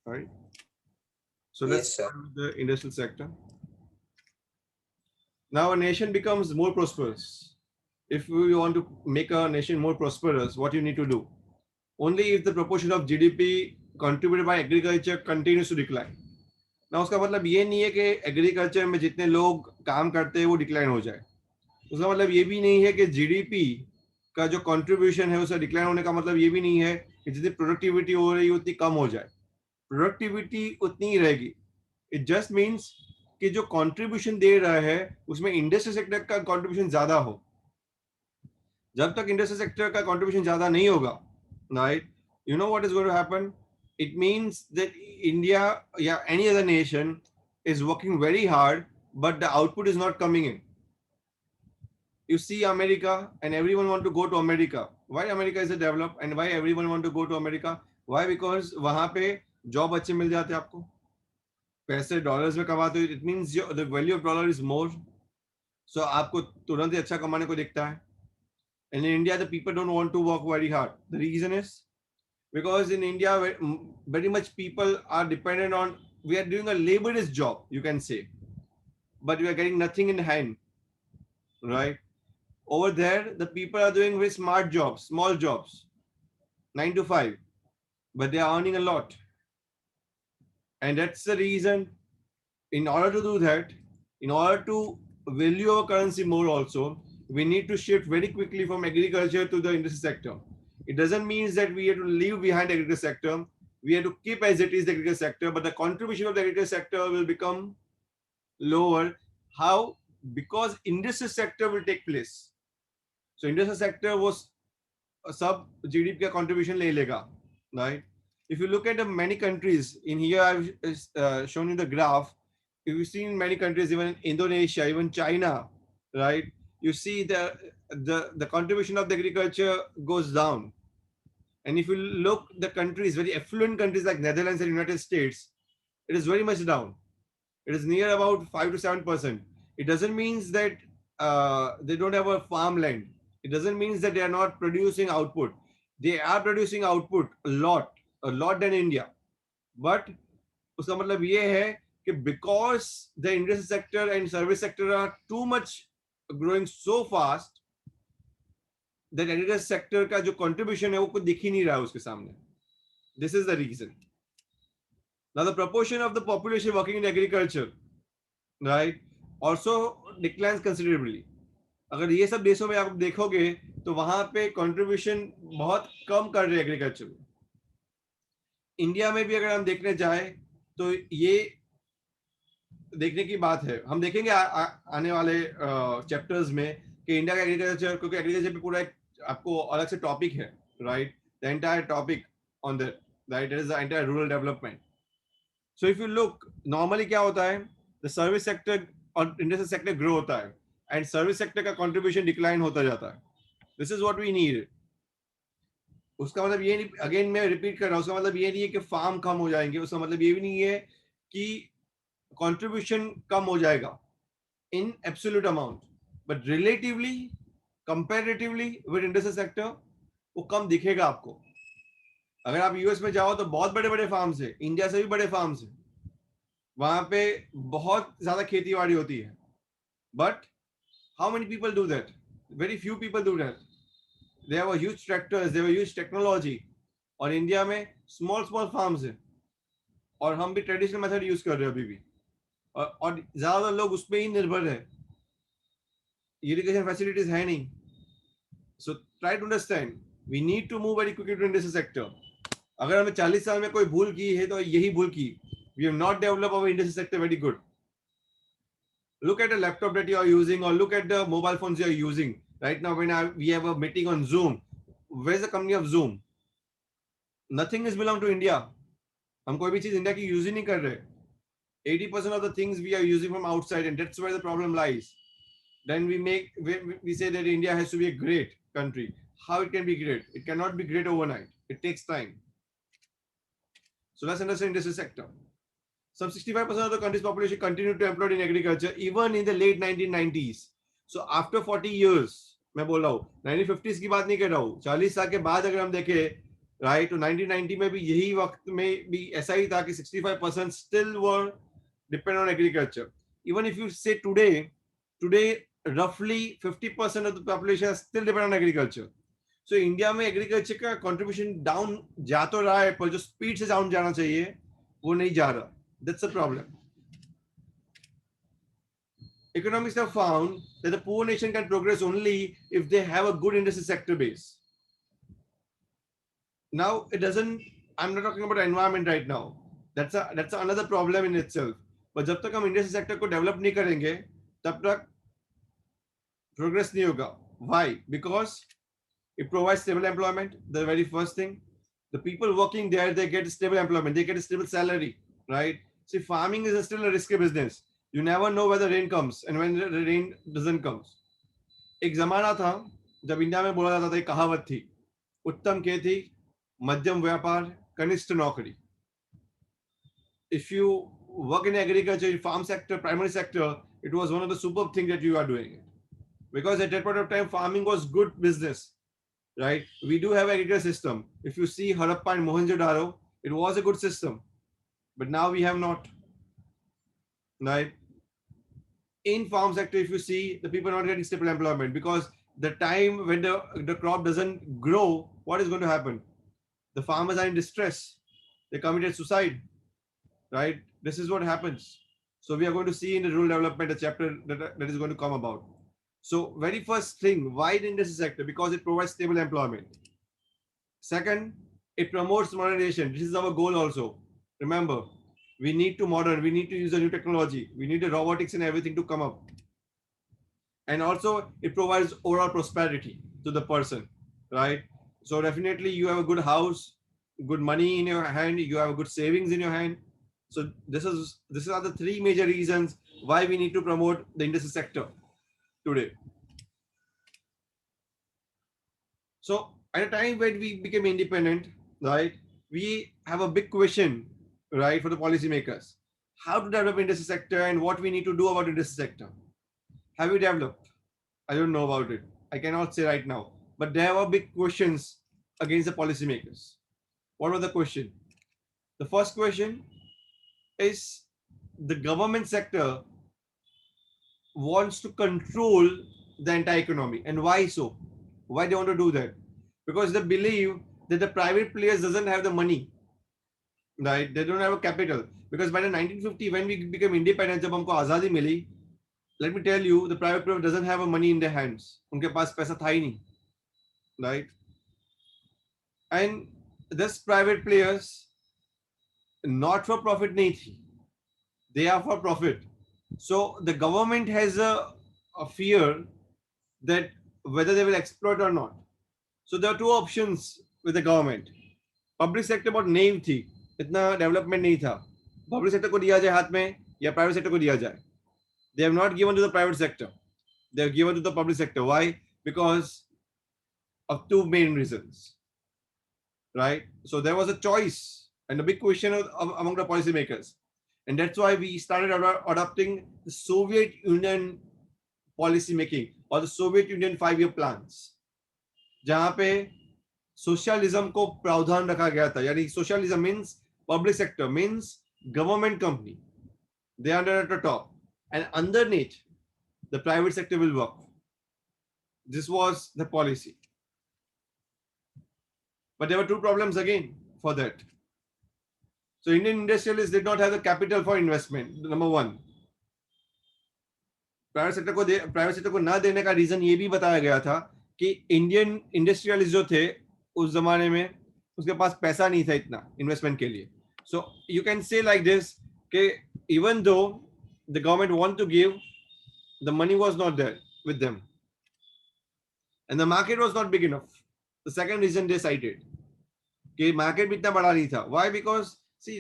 right? So let's Yes, sir. start with the industrial sector. Now a nation becomes more prosperous. If we want to make a nation more prosperous, what you need to do? Only if the proportion of GDP contributed by agriculture continues to decline. ना उसका मतलब ये नहीं है कि agriculture में जितने लोग काम करते हैं वो डिक्लाइन हो जाए. उसका मतलब ये भी नहीं है कि जीडीपी का जो कंट्रीब्यूशन है उसका डिक्लाइन होने का मतलब ये भी नहीं है कि जितनी प्रोडक्टिविटी हो रही है उतनी कम हो जाए. प्रोडक्टिविटी उतनी ही रहेगी. इट जस्ट मीन्स कि जो कंट्रीब्यूशन दे रहा है उसमें इंडस्ट्री सेक्टर का कंट्रीब्यूशन ज्यादा हो. जब तक इंडस्ट्री सेक्टर का कंट्रीब्यूशन ज्यादा नहीं होगा, right, you know what is going to happen. It means that India या any other nation is working very hard, but the output is not coming in. You see America and everyone want to go to America. Why America is developed and why everyone want to go to America? Why? Because वहां पे job अच्छे मिल जाते हैं आपको, पैसे dollars में कमाते हो. It means the value of dollar is more. So आपको तुरंत ही अच्छा कमाने को दिखता है. And in India, the people don't want to work very hard. The reason is because in India, very much people are dependent on, we are doing a laborious job, you can say, but we are getting nothing in hand, right? Over there, the people are doing very smart jobs, small jobs, 9 to 5, but they are earning a lot. And that's the reason, in order to do that, in order to value our currency more also, we need to shift very quickly from agriculture to the industry sector. It doesn't mean that we have to leave behind the agriculture sector. We have to keep as it is the agriculture sector, but the contribution of the agriculture sector will become lower. How? Because industry sector will take place. So industry sector was sub GDP contribution le lega, right? If you look at the many countries in here, I've shown you the graph. If you see in many countries, even Indonesia, even China, right? You see the contribution of the agriculture goes down. And if you look the countries, very affluent countries like Netherlands and United States, it is very much down. It is near about 5 to 7%. It doesn't mean that they don't have a farmland. It doesn't mean that they are not producing output. They are producing output a lot than India. But उसका मतलब ये है कि because the industry sector and service sector are too much growing so fast that agriculture sector का जो contribution है वो कुछ दिख ही नहीं रहा है उसके सामने. This is the reason. Now the proportion of the population working in agriculture, right, also declines considerably. अगर ये सब देशों में आप देखोगे तो वहां पे कंट्रीब्यूशन बहुत कम कर रहे हैं एग्रीकल्चर में. इंडिया में भी अगर हम देखने जाए तो ये देखने की बात है. हम देखेंगे आने वाले चैप्टर्स में कि इंडिया का एग्रीकल्चर, क्योंकि एग्रीकल्चर पे पूरा एक आपको अलग से टॉपिक है, right, the entire topic on that, right, it is the entire rural development. So if you look, normally क्या होता है, द सर्विस सेक्टर और इंडस्ट्रियल सेक्टर ग्रो होता है एंड सर्विस सेक्टर का कंट्रीब्यूशन डिक्लाइन होता जाता है. This is what we need. उसका मतलब ये नहीं, अगेन मैं रिपीट कर रहा हूँ, उसका मतलब ये नहीं है कि फार्म कम हो जाएंगे. उसका मतलब ये भी नहीं है कि कंट्रीब्यूशन कम हो जाएगा in absolute amount, but relatively, comparatively with industrial sector वो कम दिखेगा आपको. अगर आप यूएस में जाओ तो बहुत बड़े बड़े फार्म्स है, इंडिया से भी बड़े फार्म्स है, वहां पे बहुत ज्यादा खेती बाड़ी होती है. But how many people do that? Very few people do that. They have a huge tractors, they have a huge technology. और इंडिया में स्मॉल स्मॉल फार्म्स है और हम भी ट्रेडिशनल मेथड यूज कर रहे हैं अभी भी, और ज्यादातर लोग उस पर ही निर्भर है. इरिगेशन फैसिलिटीज है नहीं. So try to understand, we need to move very quickly to industrial sector. अगर हमें 40 साल में कोई भूल की है तो यही भूल की. We have not develop our industrial sector very good. Look at the laptop that you are using or look at the mobile phones you are using right now. When we have a meeting on Zoom, where's the company of Zoom? Nothing is belong to India. हम कोई भी चीज India की use ही नहीं कर रहे. 80% of the things we are using from outside, and that's where the problem lies. Then we say that India has to be a great country. How it can be great? It cannot be great overnight. It takes time. So let's understand industry sector. Some 65% of the country's population continued to employed in agriculture even in the late 1990s. So after 40 years, मैं बोल रहा हूँ 1950s की बात नहीं कर रहा हूँ, 40 साल के बाद अगर हम देखें right? तो 1990 में भी यही वक्त में भी ऐसा ही था कि 65% still were depend on agriculture. Even if you say today roughly 50% of the population is still depend on agriculture. So India में एग्रीकल्चर का कंट्रीब्यूशन डाउन जा तो रहा है, पर जो स्पीड से डाउन जाना चाहिए वो नहीं जा रहा. That's the problem. Economists have found that the poor nation can progress only if they have a good industry sector base. Now it doesn't. I'm not talking about environment right now. That's another problem in itself. But जब तक हम industry sector को develop नहीं करेंगे तब तक progress नहीं होगा. Why? Because it provides stable employment. The very first thing, the people working there, they get stable employment. They get a stable salary, right? See, farming is still a risky business. You never know where the rain comes and when the rain doesn't come. एक जमाना था जब India में बोला जाता था, एक कहावत थी, उत्तम खेती, मध्यम व्यापार, कनिष्ठ नौकरी. If you work in agriculture, in farm sector, primary sector, it was one of the superb things that you are doing it. Because at that point of time, farming was good business, right? We do have agriculture system. If you see Harappa and Mohenjo-daro, it was a good system, but now we have not, right? In farm sector, if you see, the people are not getting stable employment because the time when the crop doesn't grow, what is going to happen? The farmers are in distress. They committed suicide, right? This is what happens. So we are going to see in the rural development a chapter that is going to come about. So very first thing, why the industry sector? Because it provides stable employment. Second, it promotes modernization. This is our goal also. Remember, we need to modern, we need to use a new technology. We need the robotics and everything to come up. And also it provides overall prosperity to the person, right? So definitely you have a good house, good money in your hand, you have a good savings in your hand. So this are the three major reasons why we need to promote the industry sector today. So at a time when we became independent, right, we have a big question, right, for the policymakers. How to develop industry sector and what we need to do about industry sector. Have you developed? I don't know about it. I cannot say right now. But there were big questions against the policymakers. What was the question? The first question is the government sector wants to control the entire economy. And why so? Why they want to do that? Because they believe that the private players doesn't have the money, right? They don't have a capital. Because by the 1950, when we became independent, जब हमको आजादी मिली, let me tell you, the private player doesn't have a money in their hands. उनके पास पैसा था ही नहीं, right? And this private players, not for profit नहीं थी. They are for profit. So the government has a fear that whether they will exploit or not. So there are two options with the government. Public sector बहुत naive थी, इतना development नहीं था. Public sector को दिया जाए हाथ में या private sector को दिया जाए. They have not given to the private sector. They have given to the public sector. Why? Because of two main reasons, right? So there was a choice and a big question among the policymakers. And that's why we started adopting the Soviet Union policy making or the Soviet Union 5-year plans, जहाँ पे socialism को प्रावधान रखा गया था. यानी socialism means public sector, means government company. They are at the top. And underneath, the private sector will work. This was the policy. But there were two problems again for that. So Indian industrialists did not have the capital for investment. Number one. Private sector को ना देने का reason ये भी बताया गया था कि इंडियन इंडस्ट्रियलिस्ट जो थे उस जमाने में उसके पास पैसा नहीं था इतना इन्वेस्टमेंट के लिए. So you can say like this कि even though the government want to give, the money was not there with them and the market was not big enough. The second reason they cited कि market भी इतना बड़ा नहीं था. Why? Because सी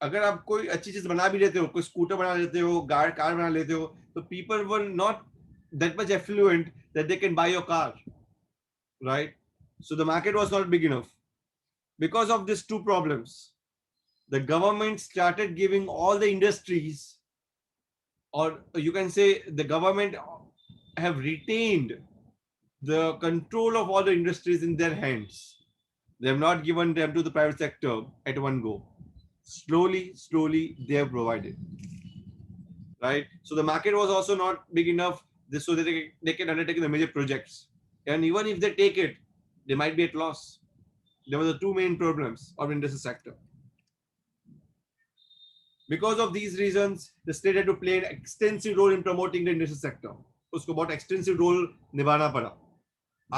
अगर आप कोई अच्छी चीज बना भी लेते हो, कोई स्कूटर बना लेते हो, कार बना लेते हो, तो people were not that much affluent that they can buy your car, right? So the market was not big enough. Because of these two problems, the government started giving all the industries, or you can say the government have retained the control of all the industries in their hands. They have not given them to the private sector at one go. Slowly, they have provided. Right? So the market was also not big enough so that they can undertake the major projects. And even if they take it, they might be at loss. There were the two main problems of industry sector. Because of these reasons, the state had to play an extensive role in promoting the industry sector. उसको बहुत extensive role निभाना पड़ा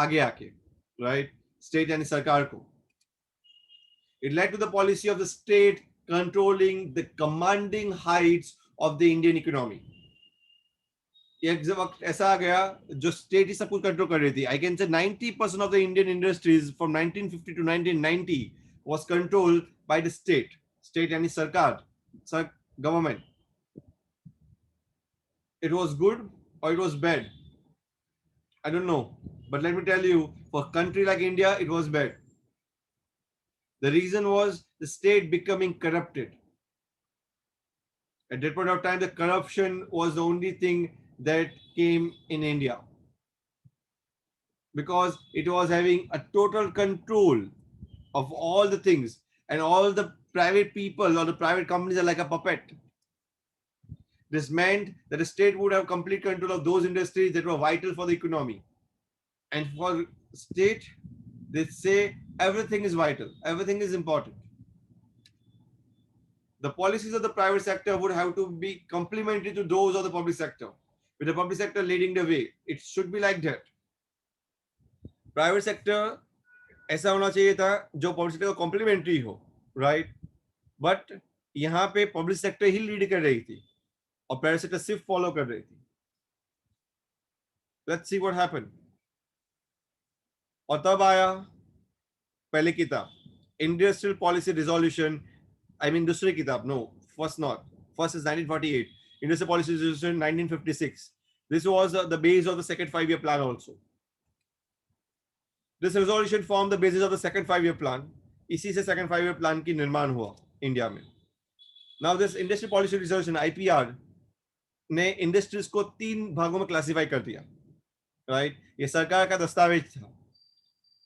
आगे आके, right? State यानी सरकार को. It led to the policy of the state controlling the commanding heights of the Indian economy. एक वक्त ऐसा आ गया जो स्टेट ही सब कुछ कंट्रोल कर रही थी. I can say 90% of the Indian industries from 1950 to 1990 was controlled by the state. State यानी सरकार, government. It was good or it was bad? I don't know. But let me tell you, for a country like India, it was bad. The reason was the state becoming corrupted. At that point of time, the corruption was the only thing that came in India. Because it was having a total control of all the things, and all the private people or the private companies are like a puppet. This meant that the state would have complete control of those industries that were vital for the economy. And for state, they say everything is vital, everything is important. The policies of the private sector would have to be complementary to those of the public sector, with the public sector leading the way. It should be like that. Private sector ऐसा होना चाहिए था जो public sector को complementary हो, right? But यहाँ पे public sector ही lead कर रही थी और प्राइवेट सेक्टर सिर्फ फॉलो कर रही थी. Let's see what happened. और तब आया पहले किताब industrial policy resolution. I mean दूसरी किताब, no, first not. First is 1948, Industrial Policy Resolution 1956. This was the base of the second 5-year plan also. This resolution formed the basis of the second 5-year plan. इसी से second 5-year plan की निर्माण हुआ India में. Now this Industrial Policy Resolution IPR ने industries को 3 भागों में क्लासिफाई कर दिया, राइट? ये सरकार का दस्तावेज था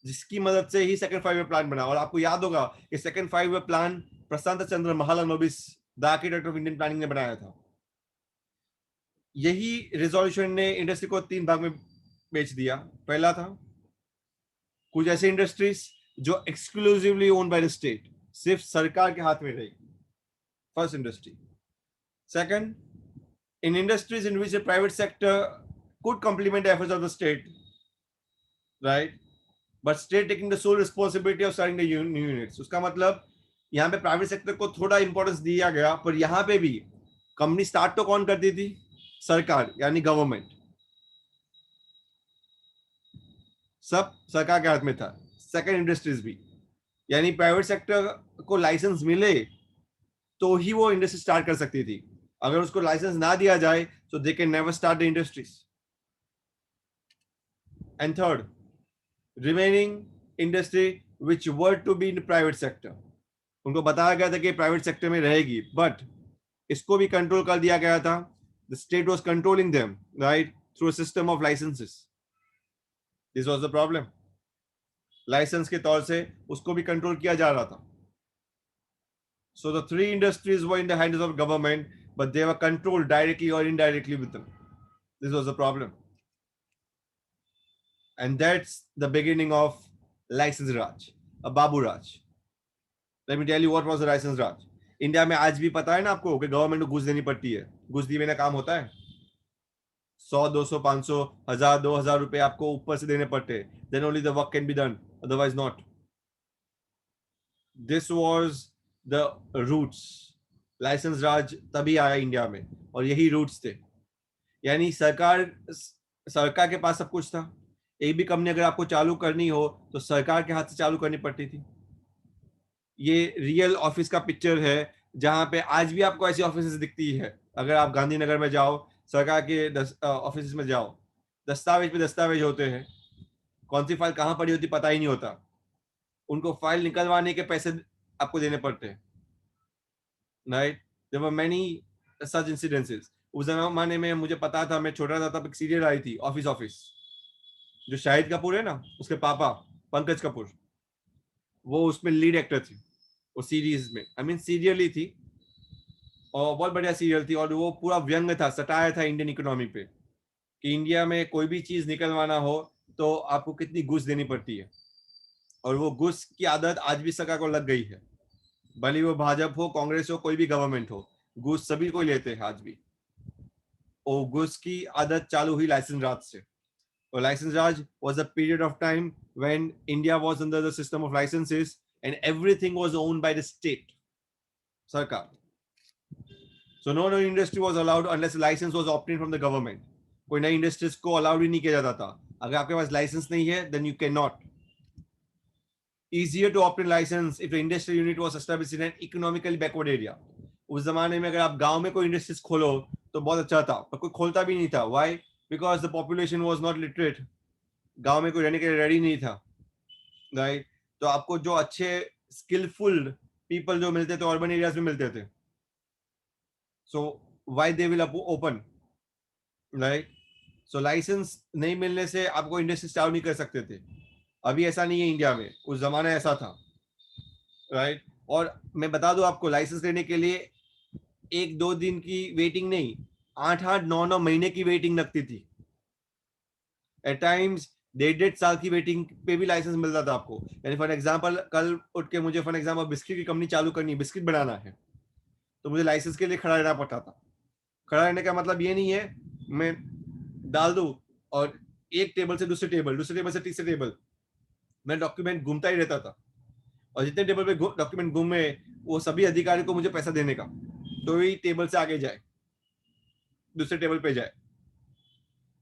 जिसकी मदद से ही सेकंड 5-year प्लान बना. और आपको याद होगा कि second 5-year plan Prashant Chandra Mahalanobis, the architect of Indian planning, ने बनाया था. यही रिजोल्यूशन ने इंडस्ट्री को 3 भाग में बेच दिया. पहला था कुछ ऐसी इंडस्ट्रीज जो exclusively owned by the state, सिर्फ सरकार के हाथ में रहेगी, first industry. Second, in industries in which the private sector could complement the efforts of the state, right? But state taking the sole responsibility of starting the new units. उसका मतलब यहाँ पे प्राइवेट सेक्टर को थोड़ा importance दिया गया, पर यहाँ पे भी कंपनी स्टार्ट तो कौन करती थी? सरकार यानी गवर्नमेंट. सब सरकार के हाथ में था. सेकंड इंडस्ट्रीज भी, यानी प्राइवेट सेक्टर को लाइसेंस मिले तो ही वो इंडस्ट्री स्टार्ट कर सकती थी. अगर उसको लाइसेंस ना दिया जाए तो they can never start the industries. And third, remaining industry which were to be in the private sector, उनको बताया गया था कि प्राइवेट सेक्टर में रहेगी, बट इसको भी कंट्रोल कर दिया गया था. The state was controlling them, right, through a system of licenses. This was the problem. License के तौर से उसको भी कंट्रोल किया जा रहा था. So the 3 industries were in the hands of government, but they were controlled directly or indirectly with them. This was the problem. And that's the beginning of license Raj, a Babu Raj. Let me tell you what was the license Raj. India में आज भी पता है ना आपको कि government को घूस देनी पड़ती है. घूस दिए बिना काम होता है? 100, 200, 500, 1000, 2000 रुपए आपको ऊपर से देने पड़ते हैं. Then only the work can be done, otherwise not. This was the roots. Licence Raj तभी आया इंडिया में और यही रूट्स थे. यानी सरकार के पास सब कुछ था. एक भी कंपनी अगर आपको चालू करनी हो तो सरकार के हाथ से चालू करनी पड़ती थी. ये रियल ऑफिस का पिक्चर है जहां पे आज भी आपको ऐसी ऑफिस दिखती है. अगर आप गांधीनगर में जाओ, सरकार के ऑफिस में जाओ, दस्तावेज पे दस्तावेज होते हैं. कौन सी फाइल कहाँ पड़ी होती पता ही नहीं होता. उनको फाइल निकलवाने के पैसे आपको देने पड़ते हैं, right? There were many such incidences. उस जमाने में मुझे पता था, मैं छोटा था तब एक सीरियल आई थी, ऑफिस, जो शाहिद कपूर है ना, उसके पापा पंकज कपूर, वो उसमें लीड एक्टर थी, वो सीरीज में, आई मीन सीरियल ही थी, और बहुत बढ़िया सीरियल थी, और वो पूरा व्यंग था, सटाया था इंडियन इकोनॉमी पे, कि इंडिया में कोई भी चीज निकलवाना हो तो आपको कितनी घूस देनी पड़ती है, और वो घूस की आदत आज भी सरकार को लग गई है, भले वो भाजपा हो, कांग्रेस हो, कोई भी गवर्नमेंट हो, घूस सभी को लेते हैं आज भी। और घूस की आदत चालू हुई लाइसेंस राज से, और license Raj was a period of time when India was under the system of licenses and everything was owned by the state, sarkar. So no industry was allowed unless a license was obtained from the government. कोई नई industries को allowed ही नहीं किया जाता था, अगर आपके पास licence नहीं है then you cannot. Easier to obtain license if the industrial unit was established in an economically backward area. उस जमाने में अगर आप गांव में कोई इंडस्ट्रीज खोलो तो बहुत अच्छा था, पर कोई खोलता भी नहीं था. Why? Because the population was not literate. गांव में कोई रहने के लिए रेडी नहीं था, राइट? तो आपको जो अच्छे स्किलफुल पीपल जो मिलते थे अर्बन एरियाज में मिलते थे, so why they will open, right? So license नहीं मिलने से आपको इंडस्ट्री चालू नहीं कर सकते थे. अभी ऐसा नहीं है इंडिया में, उस जमाने ऐसा था, राइट? और मैं बता दूं आपको, लाइसेंस लेने के लिए 1-2 दिन की वेटिंग नहीं, 8-8 9-9 महीने की वेटिंग लगती थी. एट टाइम्स 1.5 साल की वेटिंग पे भी लाइसेंस मिलता था आपको. यानी फॉर एग्जांपल कल उठ के मुझे फॉर एग्जांपल बिस्किट की कंपनी चालू करनी है, बिस्किट बनाना है, तो मुझे लाइसेंस के लिए खड़ा रहना पड़ता था. खड़ा रहने का मतलब ये नहीं है मैं डाल दूं और एक टेबल से दूसरे टेबल से तीसरे टेबल मैं डॉक्यूमेंट घूमता ही रहता था, और जितने टेबल पे डॉक्यूमेंट घूमे वो सभी अधिकारी को मुझे पैसा देने का, तो ही टेबल से आगे जाए, दूसरे टेबल पे जाए.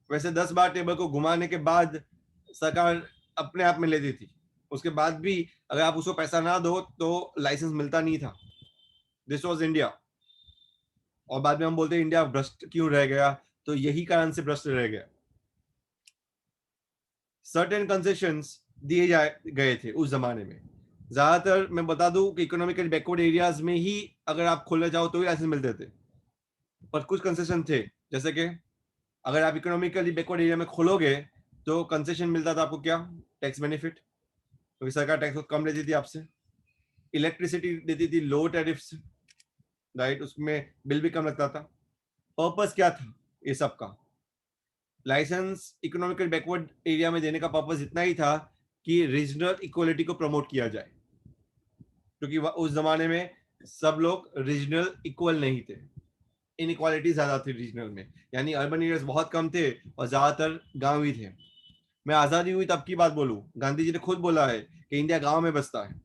वैसे 10 बार टेबल को घुमाने के बाद सरकार अपने आप में लेती थी, उसके बाद भी अगर आप उसको पैसा ना दो तो लाइसेंस मिलता नहीं था. This was India. और बाद में हम बोलते हैं इंडिया भ्रष्ट क्यों रह गया, तो यही कारण से भ्रष्ट रह गया. सर्टेन कंसेशंस दिए गए थे उस जमाने में. ज्यादातर मैं बता दूं कि इकोनॉमिकली बैकवर्ड एरियाज में ही अगर आप खोलने जाओ तो ही लाइसेंस मिलते थे, पर कुछ कंसेशन थे, जैसे कि अगर आप इकोनॉमिकली बैकवर्ड एरिया में खोलोगे तो कंसेशन मिलता था आपको, क्या? टैक्स बेनिफिट, क्योंकि सरकार टैक्स कम लेती थी आपसे. इलेक्ट्रिसिटी देती थी लो टैरिफ से, राइट? उसमें बिल भी कम लगता था. पर्पस क्या था ये सब का? लाइसेंस इकोनॉमिकल बैकवर्ड एरिया में देने का पर्पस इतना ही था कि रीजनल इक्वलिटी को प्रमोट किया जाए, क्योंकि उस जमाने में सब लोग रीजनल इक्वल नहीं थे, इनइक्वालिटी ज्यादा थी रीजनल में, यानी अर्बन एरियाज बहुत कम थे और ज्यादातर गांव ही थे. मैं आजादी हुई तब की बात बोलूं, गांधी जी ने खुद बोला है कि इंडिया गांव में बसता है,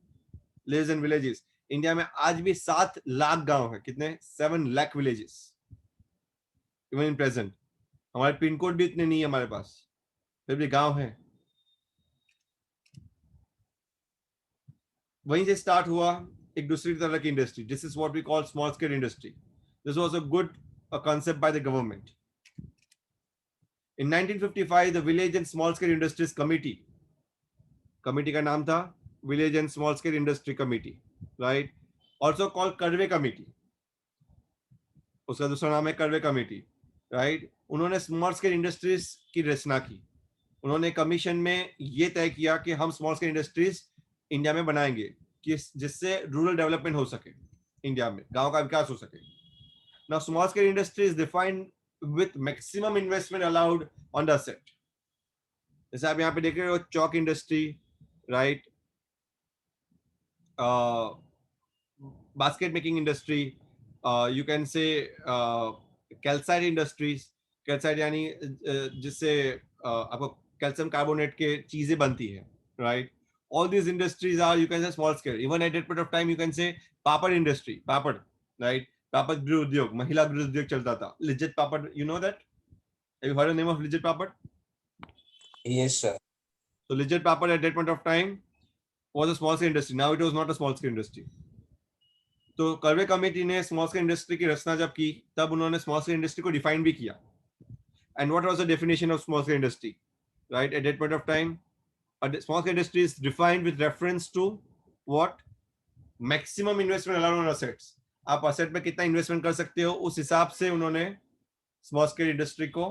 लिव्स इन विलेजेस. इंडिया में आज भी 7 लाख गांव है. कितने? 7 lakh villages even in present. हमारे पिन कोड भी इतने नहीं है हमारे पास, फिर भी गांव है. वहीं से स्टार्ट हुआ एक दूसरी तरह की industry. This is what we call small scale industry. This was a good concept by the government. In 1955, the Village and Small Scale Industries Committee, committee का नाम था Village and Small Scale Industry Committee, right? Also called curve committee, उसका दूसरा नाम है curve committee, right? उन्होंने small scale industries की रचना की. उन्होंने कमीशन में ये तय किया कि हम स्मॉल स्केल इंडस्ट्रीज इंडिया में बनाएंगे कि जिससे रूरल डेवलपमेंट हो सके, इंडिया में गांव का विकास हो सके. Now, small scale industry is defined with maximum investment allowed on the asset. जैसे आप यहाँ पे देख रहे हो, chalk industry, right? Basket making industry, you can say calcite industries. Calcite यानी जिससे आपको कैल्शियम कार्बोनेट के चीजें बनती है, right? All these industries are, you can say, small scale. Even at that point of time, you can say papad industry, papad, right? Papad गृह उद्योग, महिला गृह उद्योग चलता था. Lijjat papad, you know that? Have you heard the name of Lijjat Papad? Yes, sir. So Lijjat Papad at that point of time was a small scale industry. Now it was not a small scale industry. तो Karve committee ने small scale industry की रचना जब की, तब उन्होंने small scale industry को define भी किया. And what was the definition of small scale industry, right? At that point of time, small scale industry is defined with reference to what? Maximum investment allowed on assets. आप asset पे कितना investment कर सकते हो, उस हिसाब से उन्होंने स्मॉल स्केल इंडस्ट्री को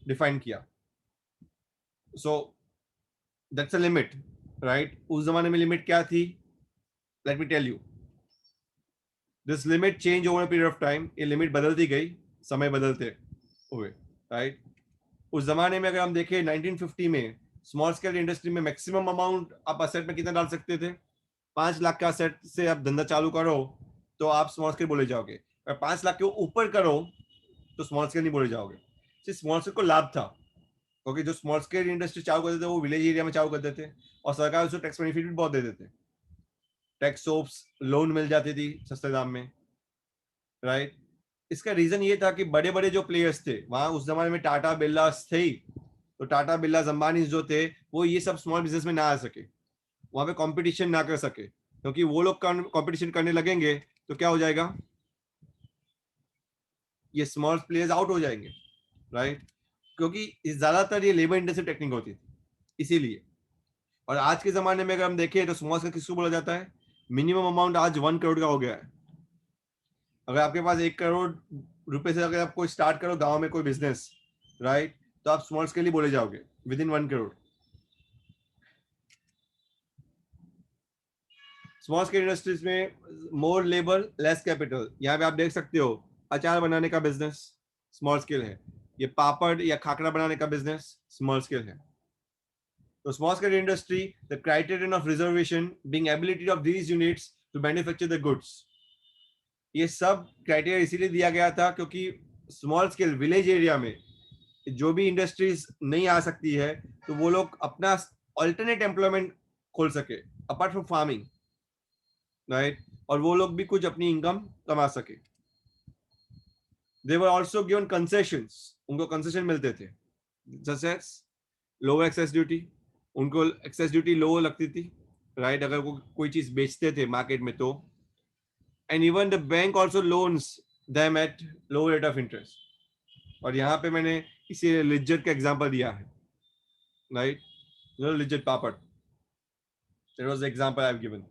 डिफाइन किया. So that's a limit, right? उस जमाने में लिमिट क्या थी? let me tell you, this limit change over a period of time. ये लिमिट बदलती गई समय बदलते हुए, राइट? उस जमाने में अगर हम देखें 1950 में स्मॉल स्केल इंडस्ट्री में मैक्सिमम अमाउंट आप असेट में कितना डाल सकते थे? 5 लाख का असेट से आप धंधा चालू करो तो आप स्मॉल स्केल बोले जाओगे, अगर 5 लाख के ऊपर करो तो स्मॉल स्केल नहीं बोले जाओगे। सिर्फ स्मॉल स्केल को लाभ था, क्योंकि जो स्मॉल स्केल इंडस्ट्री चालू करते थे वो विलेज एरिया में चालू करते थे और सरकार उसको टैक्स बेनिफिट भी बहुत देते थे। टैक्स सोप्स, लोन मिल जाती थी सस्ते दाम में, राइट? इसका रीजन ये था कि बड़े बड़े जो प्लेयर्स थे वहां उस जमाने में, टाटा बिरला थे, तो टाटा बिरला अंबानी जो थे वो ये सब स्मॉल बिजनेस में ना आ सके, वहां पे कंपटीशन ना कर सके, क्योंकि वो लोग कंपटीशन करने लगेंगे तो क्या हो जाएगा? ये स्मॉल प्लेयर्स आउट हो जाएंगे, राइट? क्योंकि ज्यादातर ये लेबर इंटेंसिव टेक्निक होती थी, इसीलिए। और आज के जमाने में अगर हम देखें तो स्मॉल स्केल किसको बोला जाता है? मिनिमम अमाउंट आज 1 करोड़ का हो गया है। अगर आपके पास 1 करोड़ रुपए से अगर आप कोई स्टार्ट करो गांव में कोई बिजनेस, राइट, तो आप स्मॉल स्केल ही बोले जाओगे with in 1 crore. Small scale industries में मोर लेबर लेस कैपिटल। यहाँ पे आप देख सकते हो, अचार बनाने का बिजनेस स्मॉल स्केल है, ये पापड़ या खाकरा बनाने का बिजनेस स्मॉल स्केल है। तो small scale industry, the criterion of reservation being ability of these units to manufacture the goods. ये सब क्राइटेरिया इसीलिए दिया गया था क्योंकि स्मॉल स्केल विलेज एरिया में जो भी इंडस्ट्रीज नहीं आ सकती है तो वो लोग अपना अल्टरनेट एम्प्लॉयमेंट खोल सके अपार्ट फ्रॉम फार्मिंग, राइट? और वो लोग भी कुछ अपनी इनकम कमा सके। दे वर आल्सो गिवन कंसेशंस, उनको कंसेशन मिलते थे, जैसे लो एक्सेस ड्यूटी, उनको एक्सेस ड्यूटी लो लगती थी, राइट? अगर वो कोई चीज बेचते थे मार्केट में तो, and even the bank also loans them at low rate of interest. और यहाँ पे मैंने इसी लिज्जत का एग्जांपल दिया है, right? Lijjat papad, that was the example I've given.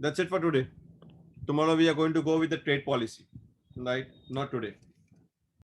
That's it for today. Tomorrow we are going to go with the trade policy, right? Not today.